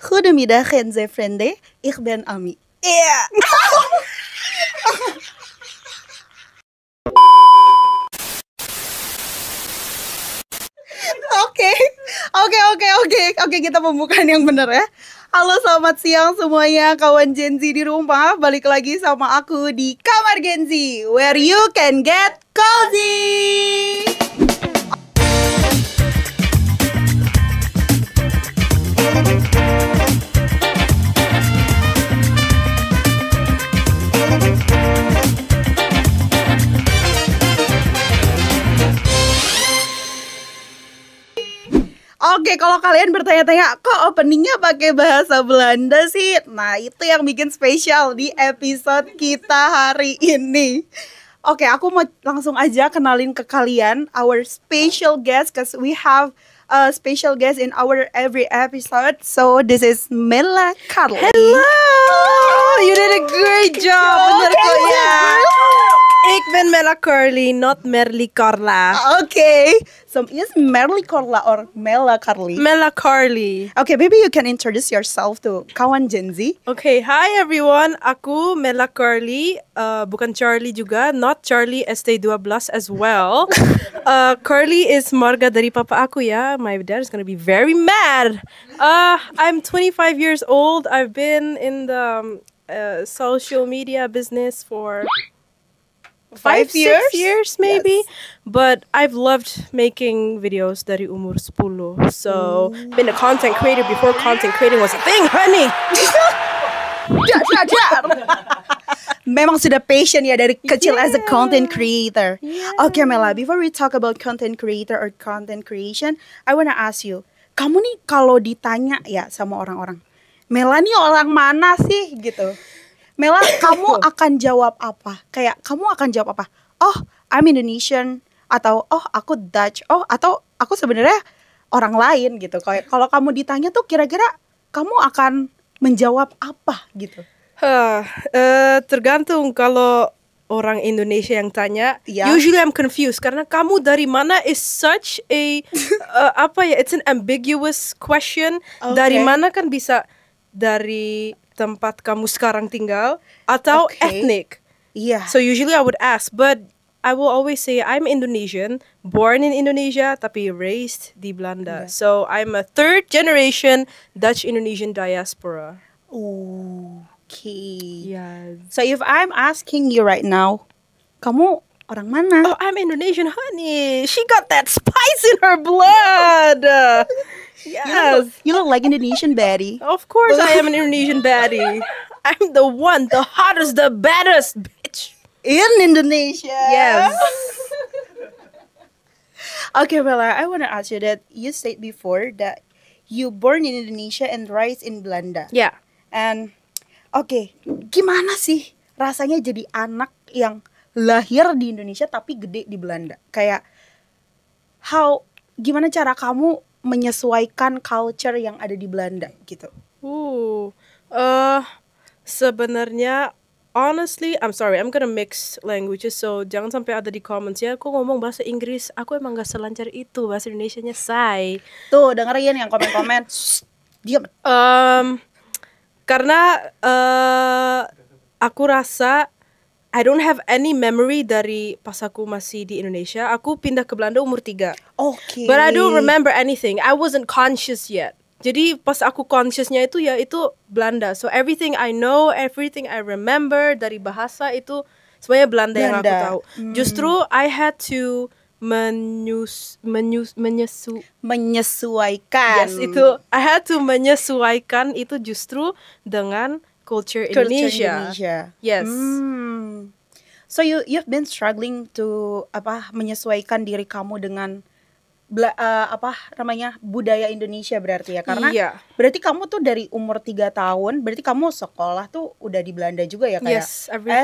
Goedemiddag en zijn vrienden, ik ben Ami. Yeah. Oke, kita pembukaan yang bener ya. Halo, selamat siang semuanya kawan Gen Z di rumah. Balik lagi sama aku di Kamar Gen Z, where you can get cozy. Oke, kalau kalian bertanya-tanya, kok openingnya pakai bahasa Belanda sih? Nah, itu yang bikin spesial di episode kita hari ini. Oke, aku mau langsung aja kenalin ke kalian our special guest, cause we have a special guest in our every episode. So, this is Mela Carly. Hello! You did a great job. Bener kok ya. Ik ben Mela Carly, not Merly Carla. Okay, so is Merly Carla or Mela Carly? Mela Carly. Okay, maybe you can introduce yourself to kawan Gen Z. Okay, hi everyone. Aku Mela Carly. Bukan Charlie juga, not Charlie ST12 as well. Carly is marga dari papa aku ya. My dad is gonna be very mad. I'm 25 years old. I've been in the social media business for 5-6 years maybe. Yes. But I've loved making videos dari umur 10. So been a content creator before content creating was a thing, honey. Memang sudah passion ya dari kecil as a content creator. Okay, Mela, before we talk about content creator or content creation, I wanna ask you, kamu nih kalau ditanya ya sama orang-orang, Mela nih orang mana sih gitu? Mela, kamu akan jawab apa? Kayak kamu akan jawab apa? Oh, I'm Indonesian, atau oh aku Dutch, oh atau aku sebenarnya orang lain gitu. Kayak kalau kamu ditanya tuh kira-kira kamu akan menjawab apa gitu? Tergantung kalau orang Indonesia yang tanya. Yeah. Usually I'm confused karena kamu dari mana is such a it's an ambiguous question. Okay. Dari mana kan bisa dari tempat kamu sekarang tinggal atau ethnic. Iya. So usually I would ask, but I will always say I'm Indonesian, born in Indonesia tapi raised di Belanda. Yeah. So I'm a third generation Dutch Indonesian diaspora. Okay. Yes. So if I'm asking you right now, kamu orang mana? Oh, I'm Indonesian, honey. She got that spice in her blood. Yes. You look like Indonesian baddie. Of course I am an Indonesian baddie. I'm the one, the hottest, the baddest bitch. In Indonesia. Yes. Okay, Bella, I want to ask you that you said before that you born in Indonesia and raised in Belanda. Yeah. And okay, gimana sih rasanya jadi anak yang lahir di Indonesia tapi gede di Belanda? Kayak gimana cara kamu menyesuaikan culture yang ada di Belanda gitu? Sebenarnya honestly, I'm sorry, I'm gonna mix languages, so jangan sampai ada di comments ya. Aku ngomong bahasa Inggris, aku emang gak selancar itu. Bahasa Indonesianya say. Tuh, dengerin yang komen-komen. Diam. Karena aku rasa I don't have any memory dari pas aku masih di Indonesia. Aku pindah ke Belanda umur 3. Okay. But I don't remember anything. I wasn't conscious yet. Jadi pas aku consciousnya itu ya itu Belanda. So everything I know, everything I remember dari bahasa itu semuanya Belanda. Yang aku tahu. Justru I had to menyesuaikan. Yes, itu I had to menyesuaikan itu justru dengan culture Indonesia. Yes. So you've been struggling to menyesuaikan diri kamu dengan budaya Indonesia berarti ya, karena berarti kamu tuh dari umur 3 tahun berarti kamu sekolah tuh udah di Belanda juga ya, kayak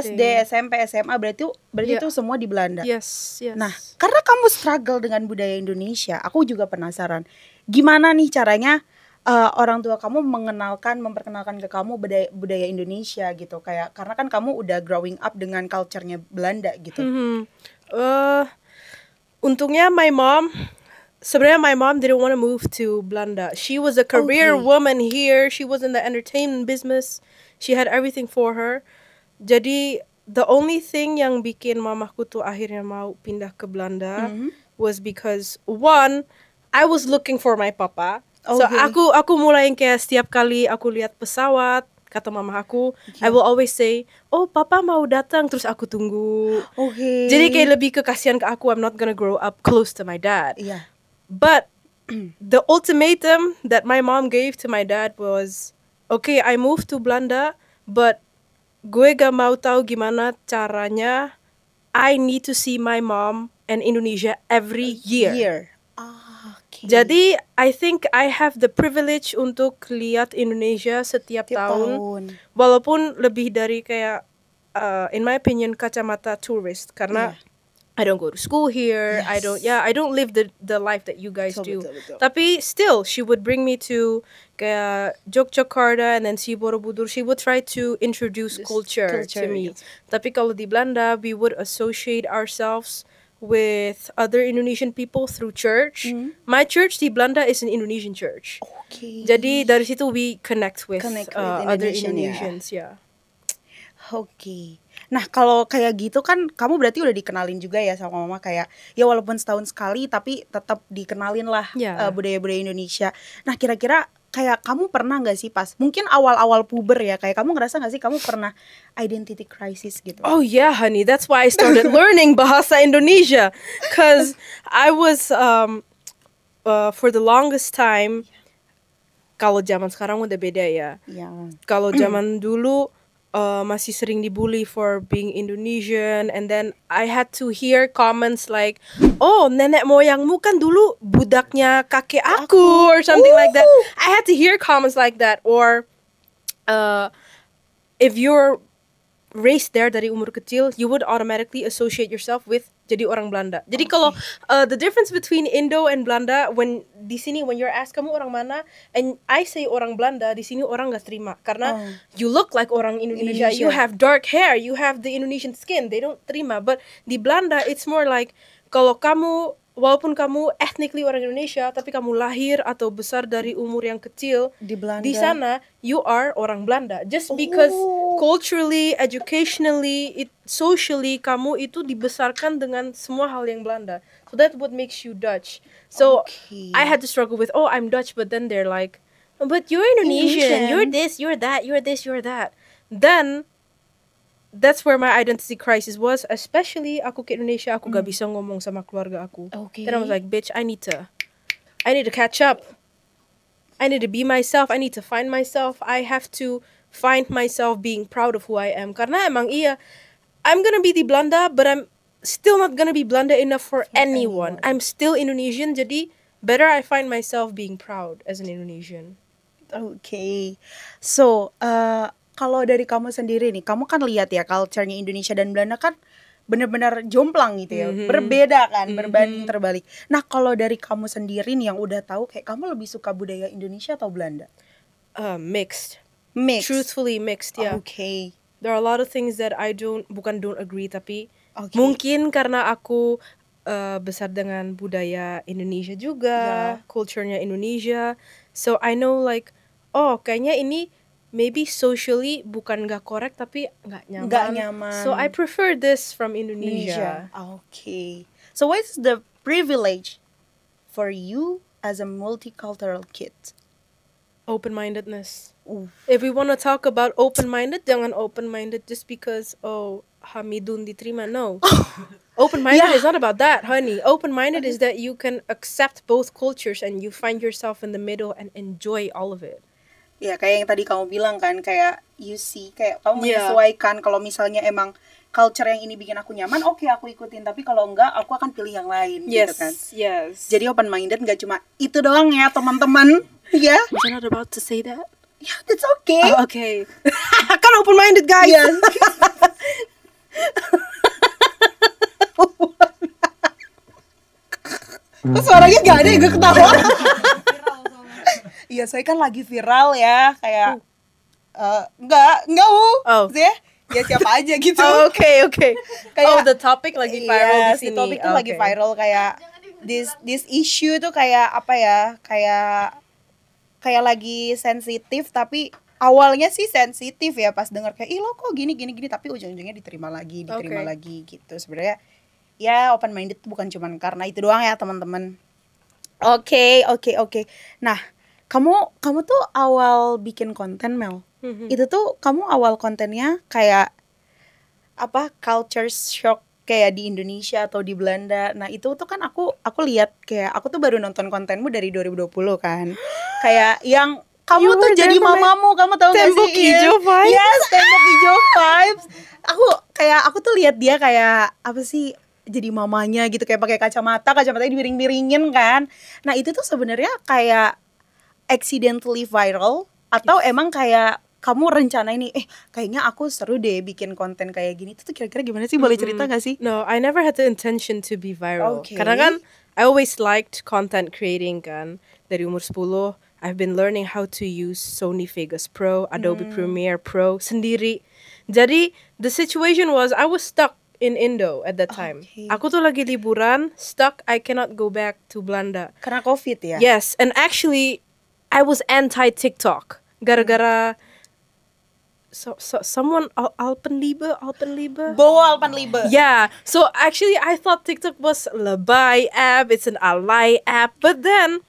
SD, SMP, SMA berarti itu semua di Belanda. Yes. Nah, karena kamu struggle dengan budaya Indonesia, aku juga penasaran gimana nih caranya orang tua kamu memperkenalkan ke kamu budaya Indonesia gitu, kayak karena kan kamu udah growing up dengan culture-nya Belanda gitu. Untungnya my mom sebenarnya my mom didn't want to move to Belanda. She was a career Okay. woman here. She was in the entertainment business. She had everything for her. Jadi the only thing yang bikin mamaku tuh akhirnya mau pindah ke Belanda was because one, I was looking for my papa. So Okay. aku mulai kayak setiap kali aku lihat pesawat, kata mama aku, I will always say, oh papa mau datang, terus aku tunggu. Okay. Jadi kayak lebih ke kasihan ke aku, I'm not gonna grow up close to my dad. Iya. But the ultimatum that my mom gave to my dad was, okay, I moved to Belanda, but gue gak mau tahu gimana caranya. I need to see my mom and Indonesia every year. Okay. Jadi I think I have the privilege untuk lihat Indonesia setiap Tiap tahun. Walaupun lebih dari kayak in my opinion kacamata tourist karena I don't go to school here. Yes. I don't live the life that you guys do. Betul. Tapi still she would bring me to kayak Yogyakarta and then si Borobudur. She would try to introduce culture to me. Yes. Tapi kalau di Belanda we would associate ourselves with other Indonesian people through church. My church di Belanda is an Indonesian church. Okay. Jadi dari situ we connect with, other Indonesian, Indonesians. Yeah. Oke. Nah, kalau kayak gitu kan kamu berarti udah dikenalin juga ya sama mama kayak ya walaupun setahun sekali tapi tetap dikenalin lah Ya. budaya-budaya Indonesia. Nah, kira-kira kayak kamu pernah nggak sih pas mungkin awal-awal puber ya kayak kamu ngerasa nggak sih kamu pernah identity crisis gitu? Oh yeah, honey. That's why I started learning Bahasa Indonesia. Because I was, for the longest time, kalau zaman sekarang udah beda ya. Iya. Kalau zaman dulu masih sering dibully for being Indonesian, and then I had to hear comments like, "Oh, nenek moyangmu kan dulu budaknya kakek aku," or something like that. I had to hear comments like that, or if you're raised there dari umur kecil, you would automatically associate yourself with jadi orang Belanda. Jadi kalau the difference between Indo and Belanda, when di sini when you're asked kamu orang mana, and I say orang Belanda, di sini orang gak terima karena you look like orang Indonesia, you have dark hair, you have the Indonesian skin, they don't terima. But di Belanda it's more like kalau kamu walaupun kamu ethnically orang Indonesia, tapi kamu lahir atau besar dari umur yang kecil Di Belanda. di sana, you are orang Belanda. Just because culturally, educationally, socially, kamu itu dibesarkan dengan semua hal yang Belanda. So that's what makes you Dutch. So I had to struggle with, oh, I'm Dutch, but then they're like, but you're Indonesian. You're this, you're that, you're this, you're that. Then that's where my identity crisis was, especially aku ke Indonesia, aku gak bisa ngomong sama keluarga aku. Okay. Then I was like, bitch, I need to catch up. I need to be myself. I need to find myself. I have to find myself being proud of who I am. Karena emang iya, I'm gonna be di Belanda, but I'm still not gonna be Belanda enough for anyone. I'm still Indonesian, jadi better I find myself being proud as an Indonesian. Okay. So, kalau dari kamu sendiri nih, kamu kan lihat ya culture-nya Indonesia dan Belanda kan benar-benar jomplang gitu ya, berbeda kan, berbanding terbalik. Nah, kalau dari kamu sendiri nih yang udah tahu, kayak kamu lebih suka budaya Indonesia atau Belanda? Mixed. Mixed. Truthfully mixed, yeah. Okay. There are a lot of things that I bukan don't agree, tapi Okay. mungkin karena aku besar dengan budaya Indonesia juga, culture-nya Indonesia. So I know like, oh kayaknya ini maybe socially bukan gak correct tapi gak nyaman. Gak nyaman. So I prefer this from Indonesia. Okay. So what's the privilege for you as a multicultural kid? Open-mindedness. Oof. If we want to talk about open-minded, jangan open-minded just because, oh, Hamidun diterima. No. Open-minded is not about that, honey. Open-minded is that you can accept both cultures and you find yourself in the middle and enjoy all of it. Ya kayak yang tadi kamu bilang kan, kayak you see, kayak kamu menyesuaikan. Kalau misalnya emang culture yang ini bikin aku nyaman, oke, aku ikutin. Tapi kalau enggak, aku akan pilih yang lain. Yes, gitu kan. yes. Jadi open minded nggak cuma itu doang ya teman-teman. Ya. Was I not about to say that? Yeah, that's okay. Oh, okay. Kan open-minded, guys. Yes. Kok suaranya gak ada ya, gue ketawa. Iya, saya kan lagi viral ya, kayak enggak Oh. ya siapa aja gitu. Oh, okay. Kayak- the topic lagi viral di Si sini. topik tuh lagi Okay. viral kayak this issue tuh kayak apa ya? Kayak lagi sensitif, tapi awalnya sih sensitif ya pas dengar kayak ih lo kok gini tapi ujung-ujungnya diterima lagi gitu. Sebenarnya ya open minded bukan cuman karena itu doang ya teman-teman. Oke. Nah, kamu tuh awal bikin konten Mel. Itu tuh kamu awal kontennya kayak apa culture shock kayak di Indonesia atau di Belanda. Nah, itu tuh kan aku lihat kayak aku tuh baru nonton kontenmu dari 2020 kan. Kayak yang kamu tuh jadi mamamu, kamu tahu gak sih? Tembok Hijau Vibes. Yes, Tembok Hijau Vibes. Aku tuh lihat dia kayak apa sih? Jadi mamanya gitu kayak pakai kacamatanya dibiring-biringin kan. Nah, itu tuh sebenarnya kayak accidentally viral atau emang kayak kamu rencana ini kayaknya aku seru deh bikin konten kayak gini. Itu tuh kira-kira gimana sih? Boleh cerita gak sih? No, I never had the intention to be viral. Okay. Karena kan I always liked content creating kan. Dari umur 10, I've been learning how to use Sony Vegas Pro, Adobe Premiere Pro sendiri. Jadi the situation was I was stuck in Indo at that time. Okay. Aku tuh lagi liburan, stuck, I cannot go back to Belanda. Karena COVID ya? Yes, and actually I was anti TikTok. Gara-gara someone Alpenliebe. Bawa Alpenliebe. Yeah, so actually I thought TikTok was lebay app, it's an alay app, but then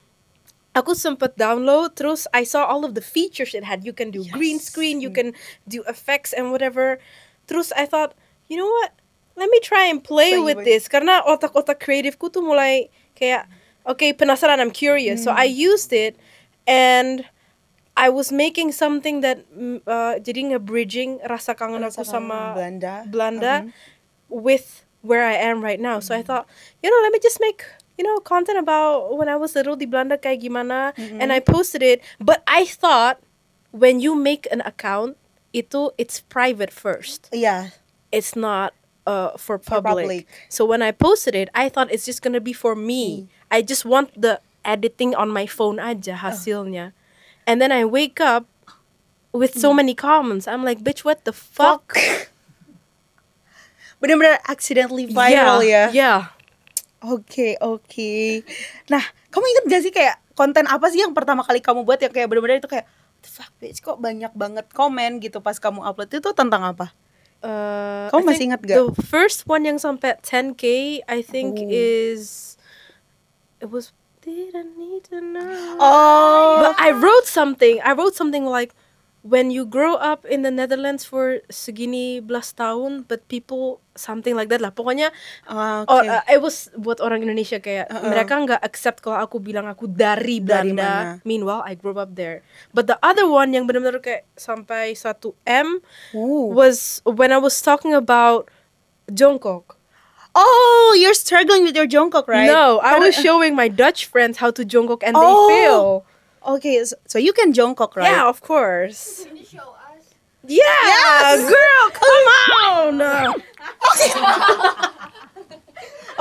aku sempat download, terus I saw all of the features it had. You can do green screen, you can do effects and whatever. Terus I thought, you know what? Let me try and play with this. Karena otak-otak kreatifku tuh mulai kayak, okay, penasaran, I'm curious. So I used it and I was making something that jadi nge-bridging rasa kangen aku sama Belanda with where I am right now. So I thought, let me just make content about when I was little di Belanda kayak gimana, and I posted it. But I thought when you make an account, it's private first. Yeah. It's not for public. So when I posted it, I thought it's just gonna be for me. I just want the editing on my phone aja hasilnya. And then I wake up with so many comments. I'm like, bitch, what the fuck? Bener-bener accidentally viral ya? Yeah. Oke. Nah, kamu inget gak sih kayak konten apa sih yang pertama kali kamu buat yang kayak bener-bener itu kayak the fuck bitch, kok banyak banget komen gitu pas kamu upload itu tentang apa? Kamu masih ingat gak? The first one yang sampai 10K, I think it was didn't need to know. But I wrote something like, when you grow up in the Netherlands for segini belas tahun, but people something like that lah. Pokoknya it was buat orang Indonesia kayak mereka nggak accept kalau aku bilang aku dari Belanda. Meanwhile, I grew up there. But the other one yang benar-benar kayak sampai 1M was when I was talking about Jongkok. Oh, you're struggling with your Jongkok, right? No, I was showing my Dutch friends how to Jongkok and they fail. Okay, so you can Jongkok, right? Yeah, of course. Can you show us? Yeah, yes! Girl, come on.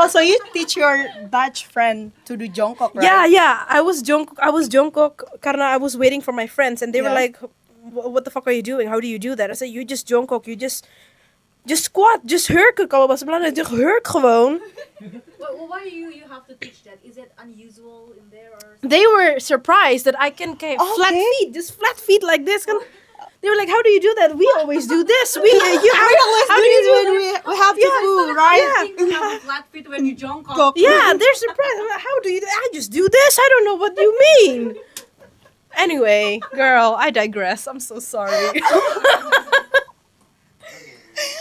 So you teach your Dutch friend to do Jongkok, right? Yeah. I was Jongkok karena I was waiting for my friends and they were like, what the fuck are you doing? How do you do that? I said, you just Jongkok, you just squat, just hurken. Kalau bahasa Belanda, just hurk gewoon. Well, why you have to teach that? Is it unusual in there or something? They were surprised that I can flat feet like this. They were like, how do you do that? We always do this. We have to move, right? I think you have flat feet when you Jongkok. Yeah, they're surprised. I'm like, how do you do? I just do this. I don't know what you mean. Anyway, girl, I digress. I'm so sorry.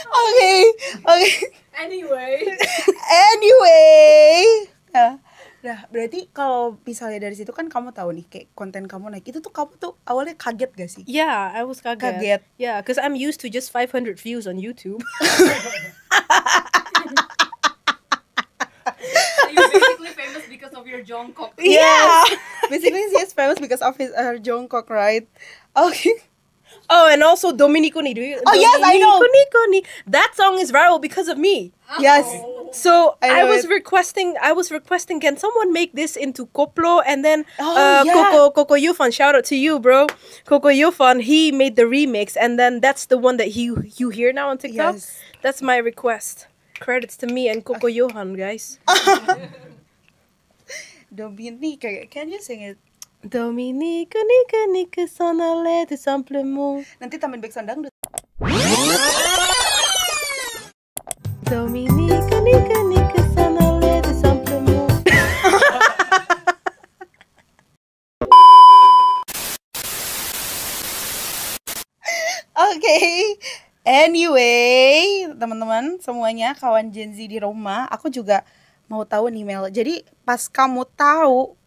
Okay. Anyway. Nah, berarti kalau misalnya dari situ kan kamu tahu nih kayak konten kamu naik itu tuh kamu tuh awalnya kaget gak sih? Yeah, I was kaget. Yeah, because I'm used to just 500 views on YouTube. You're basically famous because of your Jongkok. Yeah. Basically he's famous because of his Jongkok, right? Okay. Oh, and also Dominico Ni. Yes, I know. Dominico Ni. That song is viral because of me. Yes. So I was requesting, can someone make this into Koplo? And then Coco Yufan, shout out to you, bro. Coco Yufan, he made the remix, and then that's the one that you hear now on TikTok. Yes. That's my request. Credits to me and Coco Johan, guys. Dominique, can you sing it? Dominique, Nique, s'en allait tout simplement. Nanti tambahin backsound dangdut. Dominique, Nique, s'en allait tout simplement. Oke. Anyway, teman-teman semuanya, kawan Gen Z di rumah, aku juga mau tahu nih Mel. Jadi pas kamu tahu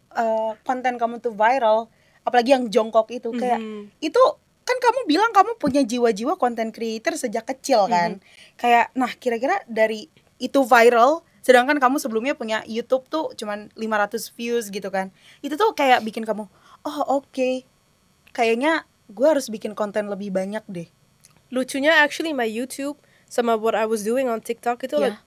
konten kamu tuh viral, apalagi yang jongkok itu, kayak itu kan kamu bilang kamu punya jiwa-jiwa content creator sejak kecil kan. Kayak nah kira-kira dari itu viral, sedangkan kamu sebelumnya punya YouTube tuh cuman 500 views gitu kan. Itu tuh kayak bikin kamu, oh oke, kayaknya gue harus bikin konten lebih banyak deh. Lucunya actually my YouTube sama what I was doing on TikTok itu like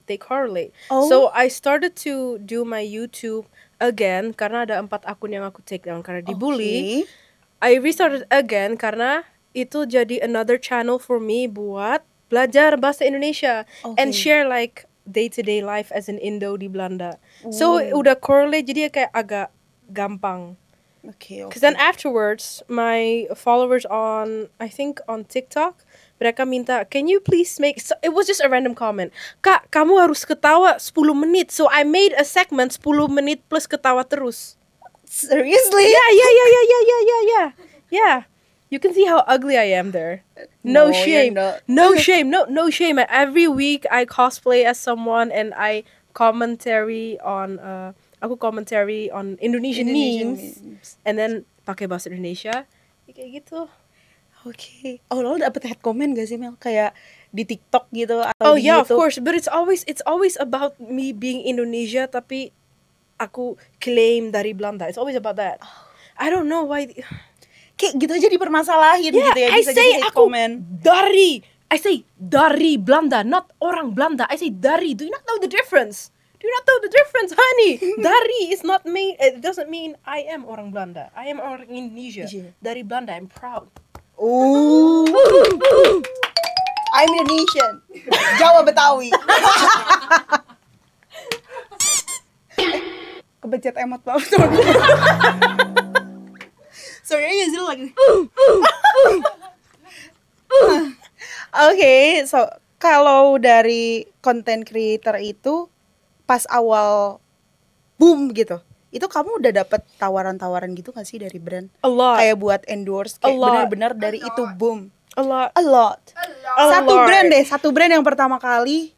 they correlate. Oh. So I started to do my YouTube again karena ada 4 akun yang aku take down karena dibully. Okay. I restarted again karena itu jadi another channel for me buat belajar bahasa Indonesia and share like day-to-day life as an Indo di Belanda. So udah correlate jadi kayak agak gampang. Okay. Because then afterwards, my followers on, I think on TikTok, mereka minta, can you please make, so it was just a random comment. Kak, kamu harus ketawa 10 menit. So I made a segment 10 menit plus ketawa terus. Seriously? Yeah. You can see how ugly I am there. No shame. No shame. No shame. Every week I cosplay as someone and I commentary on aku commentary on Indonesian memes. And then pakai bahasa Indonesia. Kayak gitu. Oke. Oh, lo dapet head comment gak sih Mel? Kayak di TikTok gitu atau di yeah, YouTube? of course. But it's always about me being Indonesia tapi aku claim dari Belanda. It's always about that. I don't know why. Kayak gitu aja dipermasalahin gitu ya. Bisa jadi head comment. I say dari Belanda, not orang Belanda. I say dari. Do you not know the difference? Do you not know the difference, honey? Dari is not mean. It doesn't mean I am orang Belanda. I am orang Indonesia. Dari Belanda, I'm proud. Ooh. I'm Indonesian. Jawa Betawi. Kebencet emot banget. Sorry, I usually like. Okay, so kalau dari content creator itu pas awal boom gitu, itu kamu udah dapet tawaran-tawaran gitu gak sih dari brand? A lot. Kayak buat endorse, kayak benar-benar dari itu boom. A lot. Satu brand yang pertama kali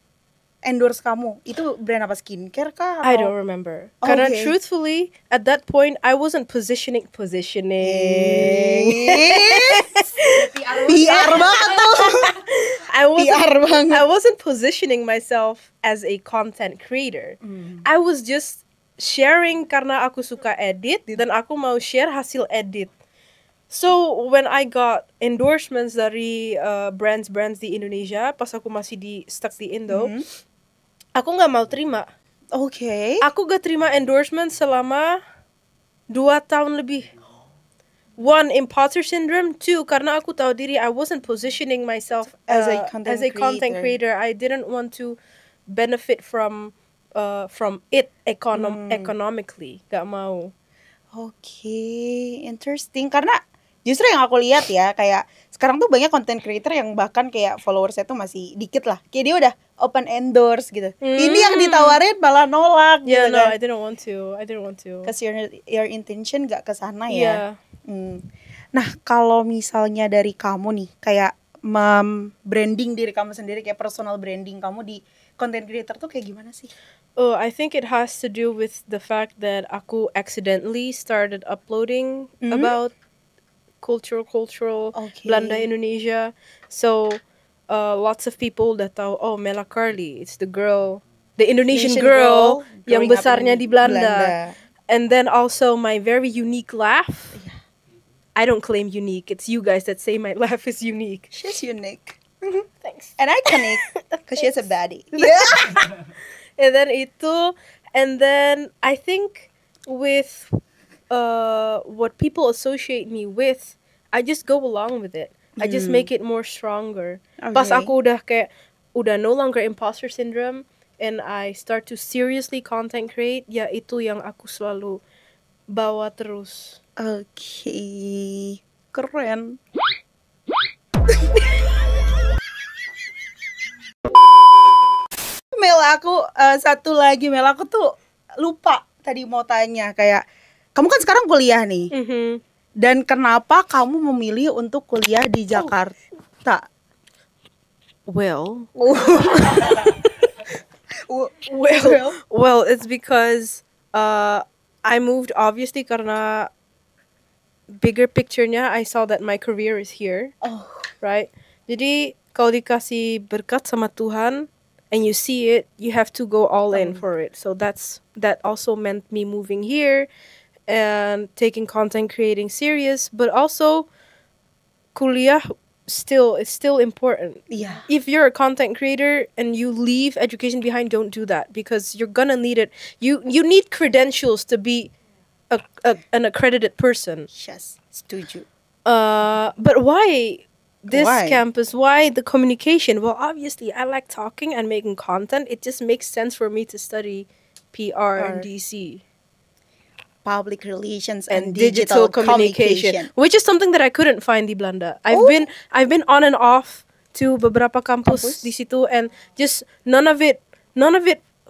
endorse kamu, itu brand apa, skincare kah? I don't remember. Karena truthfully, at that point, I wasn't positioning. PR banget tuh. I wasn't positioning myself as a content creator. I was just sharing karena aku suka edit dan aku mau share hasil edit. So when I got endorsements dari brands di Indonesia, pas aku masih stuck di Indo, aku nggak mau terima. Okay. Aku gak terima endorsement selama 2 tahun lebih. 1, imposter syndrome. 2, karena aku tahu diri I wasn't positioning myself as a content creator. I didn't want to benefit from it economically. Gak mau. Okay, interesting. Karena justru yang aku lihat ya, kayak sekarang tuh banyak content creator yang bahkan kayak followersnya tuh masih dikit lah. Kayak dia udah open endorse gitu. Ini yang ditawarin malah nolak. Yeah, gitu no, kan. I didn't want to. Cause your intention gak kesana ya. Nah, kalau misalnya dari kamu nih, kayak branding diri kamu sendiri, kayak personal branding kamu di content creator tuh kayak gimana sih? Oh, I think it has to do with the fact that aku accidentally started uploading about cultural Belanda Indonesia. So lots of people that tahu, oh, Mela Carly, it's the Indonesian girl yang besarnya di Belanda. And then also my very unique laugh. I don't claim unique. It's you guys that say my laugh is unique. She's unique. Thanks. And iconic because she has a baddie. And then I think with what people associate me with, I just go along with it. I just make it more stronger. Pas aku udah no longer imposter syndrome, and I start to seriously content create, ya itu yang aku selalu bawa terus. Oke, keren. Mel, aku satu lagi Mel, aku tuh lupa tadi mau tanya kayak kamu kan sekarang kuliah nih. Dan kenapa kamu memilih untuk kuliah di Jakarta? Well, Well, well, it's because I moved obviously karena bigger picture-nya I saw that my career is here, oh, right? Jadi kalau dikasih berkat sama Tuhan and you see it, you have to go all in for it. So that also meant me moving here and taking content creating serious, but also kuliah is still important. iya. If you're a content creator and you leave education behind, don't do that because you're gonna need it. You need credentials to be an accredited person. Yes, setuju. But why this Why? campus? Why the communication? Well, obviously, I like talking and making content. It just makes sense for me to study PR and DC Public relations and digital communication, which is something that I couldn't find di Belanda. I've been on and off to beberapa kampus di situ, and just none of it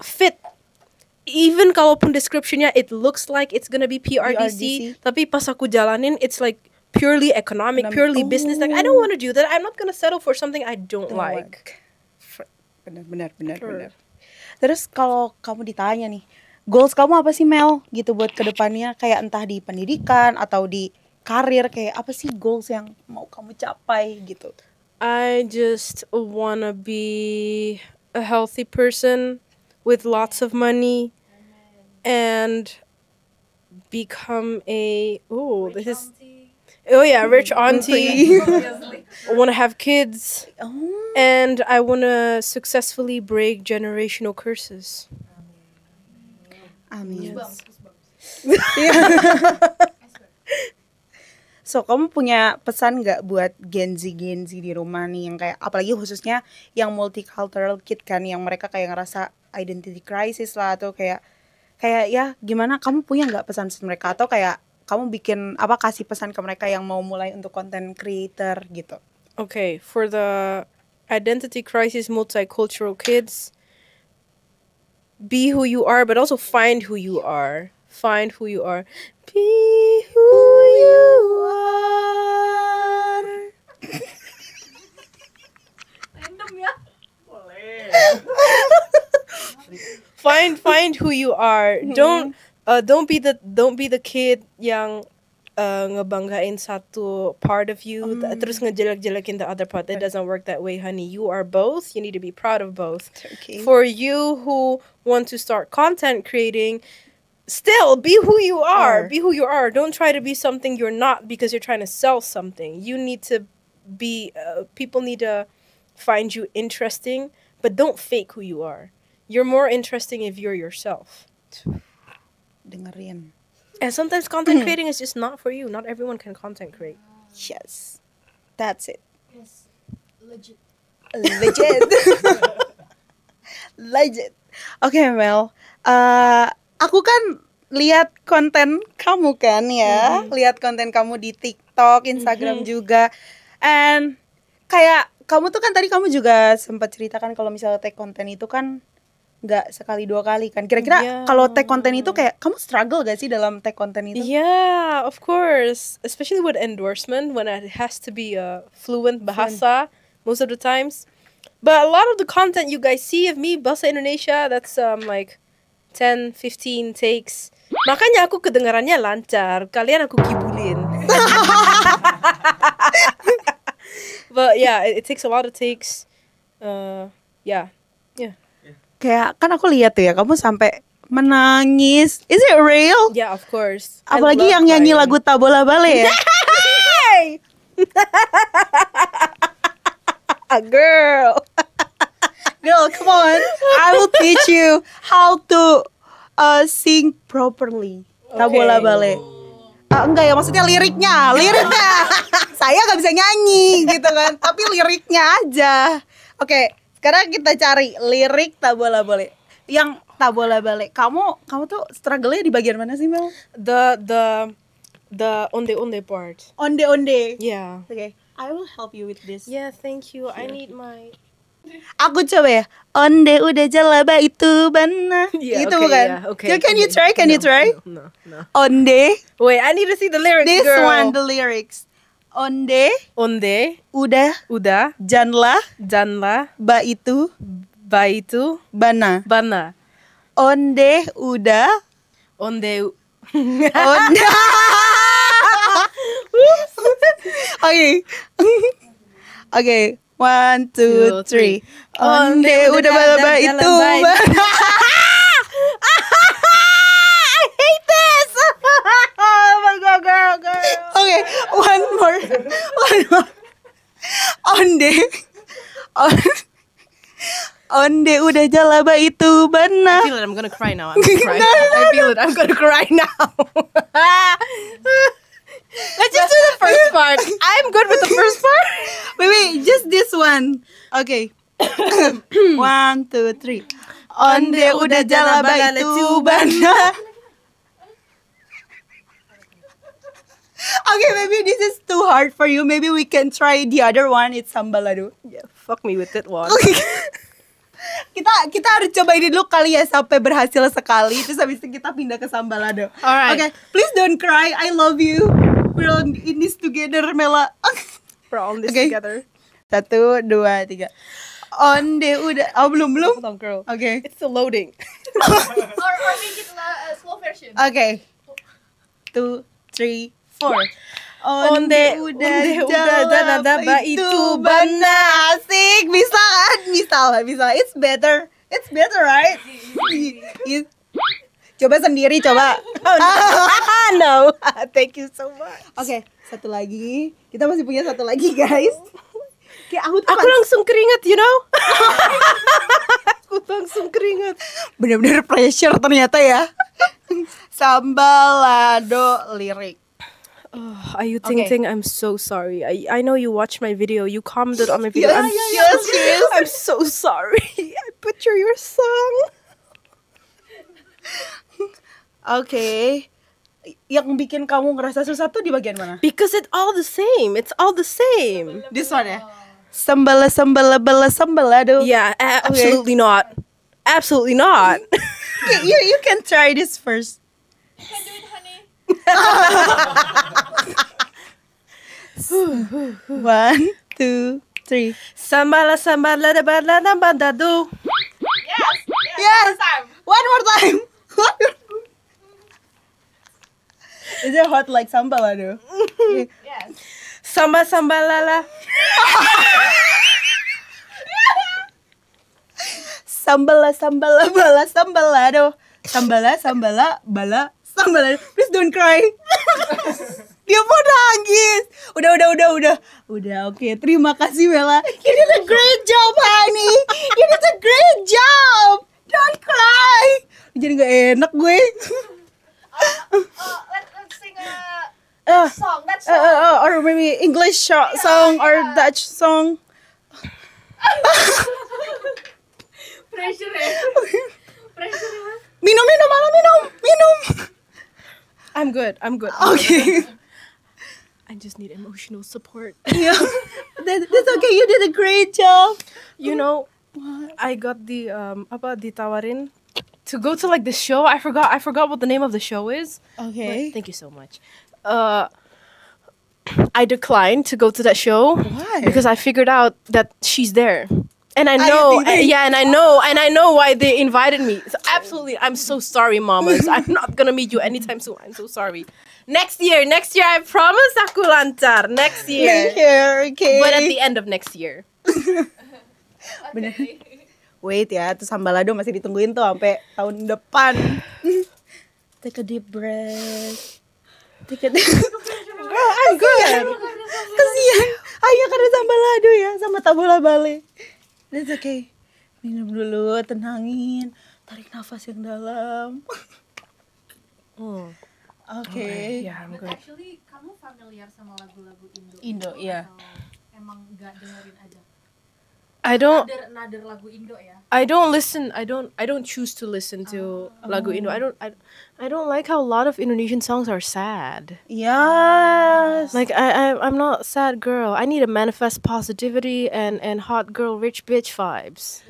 fit. Even kalaupun descriptionnya it looks like it's gonna be PRDC, tapi pas aku jalanin it's like purely economic, purely business. Like I don't want to do that. I'm not gonna settle for something I don't like. Benar. Terus kalau kamu ditanya nih, goals kamu apa sih Mel gitu buat kedepannya, kayak entah di pendidikan atau di karir, kayak apa sih goals yang mau kamu capai gitu? I just wanna be a healthy person with lots of money and become a rich auntie. I wanna have kids and I wanna successfully break generational curses. Amin. So, kamu punya pesan nggak buat Gen Z di rumah nih yang kayak apalagi khususnya yang multicultural kid kan, yang mereka kayak ngerasa identity crisis lah atau kayak ya gimana, kamu punya nggak pesan mereka atau kayak kamu bikin apa, kasih pesan ke mereka yang mau mulai untuk content creator gitu? Okay, for the identity crisis multicultural kids, be who you are, but also find who you are. Find who you are. Be who you are. Random ya. Find who you are. Don't be the kid yang ngebanggain satu part of you terus ngejelek-jelekin the other part. It doesn't work that way, honey. You are both. You need to be proud of both. Okay. For you who want to start content creating, still be who you are. Be who you are. Don't try to be something you're not because you're trying to sell something. You need to be people need to find you interesting, but don't fake who you are. You're more interesting if you're yourself. Dengerin. And sometimes content creating is just not for you. Not everyone can content create. Yes. That's it. Yes. Legit. Legit. Oke, Mel. Aku kan lihat konten kamu kan ya. Lihat konten kamu di TikTok, Instagram juga. And kayak kamu tuh kan tadi kamu juga sempat ceritakan kalau misalnya take konten itu kan nggak sekali dua kali kan. Kira-kira kalau take konten itu kayak kamu struggle gak sih dalam take konten itu? Yeah, of course. Especially with endorsement when it has to be a fluent bahasa most of the times. But a lot of the content you guys see of me bahasa Indonesia, that's like 10, 15 takes. Makanya aku kedengarannya lancar. Kalian aku kibulin. But yeah, it takes a lot of takes. Yeah. Kayak kan aku lihat tuh ya, kamu sampai menangis. Is it real? Yeah, of course. Apalagi yang nyanyi lagu Tabola Bale ya. Girl, come on. I will teach you how to sing properly Tabola Bale. Enggak ya, maksudnya liriknya. Saya nggak bisa nyanyi gitu kan, tapi liriknya aja. Oke, sekarang kita cari lirik Tabola Bale. Yang tak boleh balik. Kamu tuh struggle-nya di bagian mana sih, Mel? The onde part. Onde. Yeah. Okay, I will help you with this. Yeah, thank you. I need my. Aku coba ya. Onde udah jalaba itu benar. Yeah, Itu okay, bukan? yeah, okay, Can you okay. try? Can you try? No. Onde. Wait, I need to see the lyrics, This girl. one, the lyrics. Onde Onde, udah janlah janlah, ba itu baitu, bana. bana. Onde udah Onde. onde. Okay. Okay. 1, 2, 3. Onde udah balaba itu bana. I hate this. Oh my god, girl. Okay, one more. Onde udah jalaba itu bana. I feel it. I'm gonna cry now. I'm gonna cry. I feel it. I'm gonna cry now. Let's just do the first part. I'm good with the first part. Wait, just this one. Okay. 1, 2, 3. Onde udah jalaba itu bana. Okay, maybe this is too hard for you. Maybe we can try the other one. It's sambalado. Yeah, fuck me with that one. kita harus coba ini dulu kali ya sampai berhasil sekali. Terus habis itu kita pindah ke sambalado. Alright. Okay, please don't cry. I love you. We're in this together, Mela. We're on this Okay. together. 1, 2, 3. Onde udah. Oh, belum. Hold on, girl. Okay. It's still loading. or make it a slow version. Okay. 2, 3, 4. Onde udah jalaba itu bana. Asik, bisa kan? Bisa. It's better, right? Coba sendiri, coba. No. Thank you so much. Oke, satu lagi. Kita masih punya satu lagi, guys. Kayak aku tuh Aku langsung keringat, you know? Aku langsung keringat. bener-bener pressure ternyata ya. Sambalado lirik. Are you ting? I'm so sorry. I know you watched my video. You commented on my video. Yes. I'm so sorry. I butcher your song. Oke. Yang bikin kamu ngerasa susah tuh di bagian mana? Because it's all the same. It's all the same. This one ya? Sambalado. Yeah, absolutely not. Absolutely not. You can try this first. You can do it, honey. 1, 2, 3. Sambala da bandado. Yes. One more time. Is it hot like sambalado? Yes. Sambalala. Sambalado. Sambalado. Please don't cry. Dia mau nangis. Udah, oke. Terima kasih, Bella. You did a great job, honey. You did a great job. Don't cry. Jadi gak enak gue. Let's sing a song. That song. Or maybe English song or Dutch song. Pressure. Pressure. Minum. I'm good. Okay. I just need emotional support. Yeah. That's okay. You did a great job. You know, I got the ditawarin to go to like the show. I forgot what the name of the show is. Okay. But thank you so much. I declined to go to that show. Why? Because I figured out that she's there. And I I know, think- and I know why they invited me. So absolutely, I'm so sorry, mamas. I'm not gonna meet you anytime soon. I'm so sorry. Next year, I promise aku lancar. Next year. Okay. But at the end of next year. Okay. Wait ya, tuh sambalado masih ditungguin tuh sampai tahun depan. Take a deep breath. Girl, I'm good. Kasian. Hanya karena sambalado ya, sama tabola bale. That's okay. Minum dulu, tenangin. Tarik nafas yang dalam. Oke. Yeah, I'm But good. actually, kamu familiar sama lagu-lagu Indo? Indo, iya. Atau emang gak dengerin aja? I don't Nader lagu Indo ya. I don't listen. I don't choose to listen to lagu Indo. I don't like how a lot of Indonesian songs are sad. Yes. Like I'm not a sad girl. I need to manifest positivity and hot girl rich bitch vibes.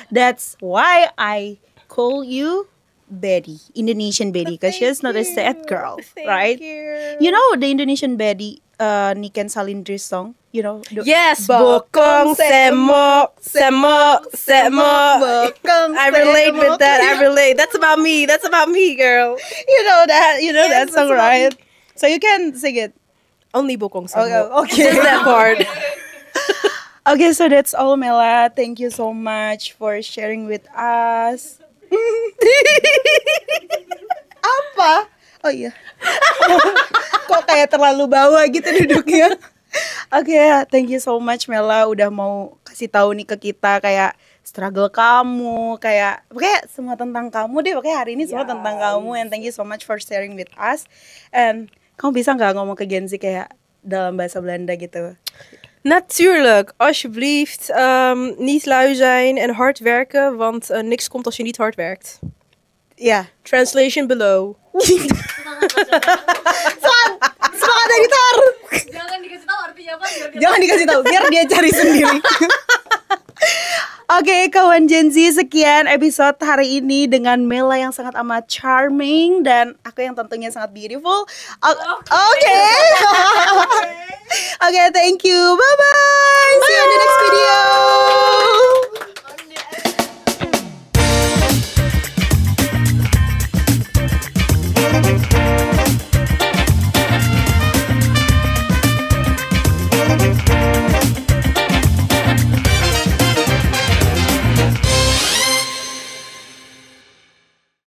That's why I call you Betty, Indonesian Betty, because she's not a sad girl, right? You know the Indonesian Betty, Niken Salindris song. You know. Yes, bokong semok Bokong I relate semok. with that. I relate. That's about me. That's about me, girl. You know that. You know Yes, that song, that's about right? So you can sing it. Only bokong semok. Okay. Just that part. Okay, so that's all, Mela. Thank you so much for sharing with us. Apa? Oh iya. Kok kayak terlalu bawah gitu duduknya. Oke, thank you so much Mela udah mau kasih tahu nih ke kita kayak struggle kamu, kayak semua tentang kamu deh. Pokoknya hari ini semua tentang kamu, and thank you so much for sharing with us. And kamu bisa nggak ngomong ke Gen Z kayak dalam bahasa Belanda gitu? Natuurlijk, alsjeblieft. Niet lui zijn en hard werken, want niks komt als je niet hard werkt. Ya. Translation below. Semangat ada gitar. Jangan dikasih tahu artinya apa biar dia Jangan dikasih tahu, biar dia cari sendiri. Oke, kawan Gen Z, sekian episode hari ini dengan Mela yang sangat amat charming dan aku yang tentunya sangat beautiful. Oke. Oke, thank you. Bye-bye. See you in the next video.